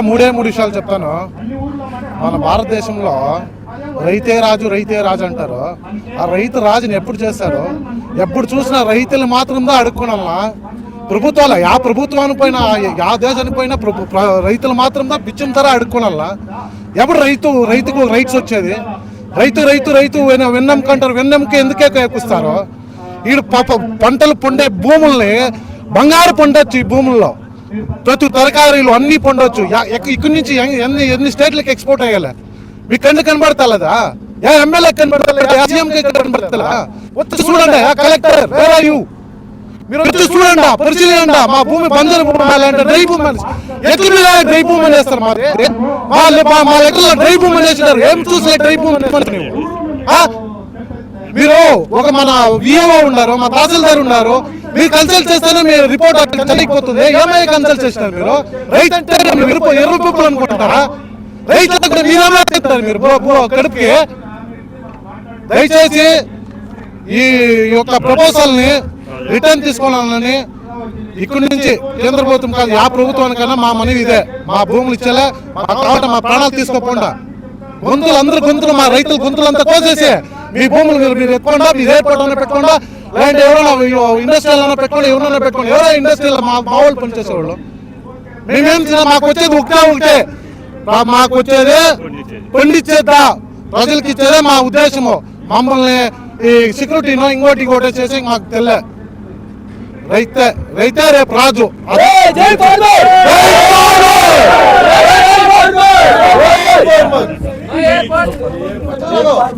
మూడు విషయాలు చెప్తాను. మన భారతదేశంలో రైతే రాజు అంటారు. ఆ రైతు రాజుని ఎప్పుడు చేశారు? ఎప్పుడు చూసినా రైతులు మాత్రంగా అడుక్కున్నా. ప్రభుత్వాలు యా ప్రభుత్వానికి పోయినా యా దేశానికి పోయినా రైతులు మాత్రంగా బిచ్చం తర అడుక్కున్నా. ఎప్పుడు రైతుకు రైట్స్ వచ్చేది? రైతు వెన్నెంకంటారు. వెన్నెంకి ఎందుకే ఎక్కుస్తారు? వీడు పంటలు పండే భూముల్ని బంగారు పండొచ్చు. ఈ భూముల్లో ప్రతి తరకారీలు అన్ని పండొచ్చు. ఇక్కడి నుంచి ఎన్ని స్టేట్లకి ఎక్స్పోర్ట్ అయ్యాలి? మీకు కన్ను కనబడతలేదా? ఏ ఎమ్మెల్యే కనబడతలేదా? సీఎంకి కనబడతలేదా? వచ్చి చూడండి. Collector where are you? మీరు వచ్చి చూడండి, పరిశీలించండి. మా భూమి బంజరు భూమి అంటే డ్రై భూమి ఎక్కడ మీద డ్రై భూమి అనేస్తారు. మా లెక్కలో డ్రై భూమి అనేసినారు. ఏం చూసే డ్రై భూమి మీరు ఒక మన విఏఓ ఉన్నారు, మా తహసీల్దార్ ఉన్నారు. మీరు కన్సల్ట్ చేస్తేనే మీ రిపోర్ట్ అక్కడ చదివిపోతుంది. ఏమై కన్సల్ట్ చేసినారు మీరు? రైతు అంటే ఎర్ర పప్పులు అనుకుంటారా? రైతులకు మీరేమో చెప్తారు మీరు కడుపుకి. దయచేసి ఈ యొక్క ప్రపోజల్ ని రిటర్న్ తీసుకోవాలని ఇక్కడి నుంచి కేంద్ర ప్రభుత్వం కాదు, ఆ ప్రభుత్వానికైనా మా మనవి ఇదే. మా భూములు ఇచ్చేలా కాబట్టి మా ప్రాణాలు తీసుకోకుండా గొంతులు మా రైతుల గొంతులంతా కోసేసి మీ భూములు మీరు ఎత్తుకోండా, మీరు ఎయిర్పోర్ట్ అన్నా పెట్టుకోండా, లేదంటే ఎవరైనా ఇండస్ట్రియల్ అన్నా పెట్టుకోండి, ఎవరైనా పెట్టుకోండి. ఎవరైనా ఇండస్ట్రియల్ మా వాళ్ళు పనిచేసేవాళ్ళు. మేమేం మాకు వచ్చేది ఒకటే, మాకు వచ్చేది పండించేద్దా, ప్రజలకు ఇచ్చేదే మా ఉద్దేశము. మమ్మల్ని ఈ సెక్యూరిటీనో ఇంకోటి చేసి మాకు తెలియ. రైతే రేపు రాజు.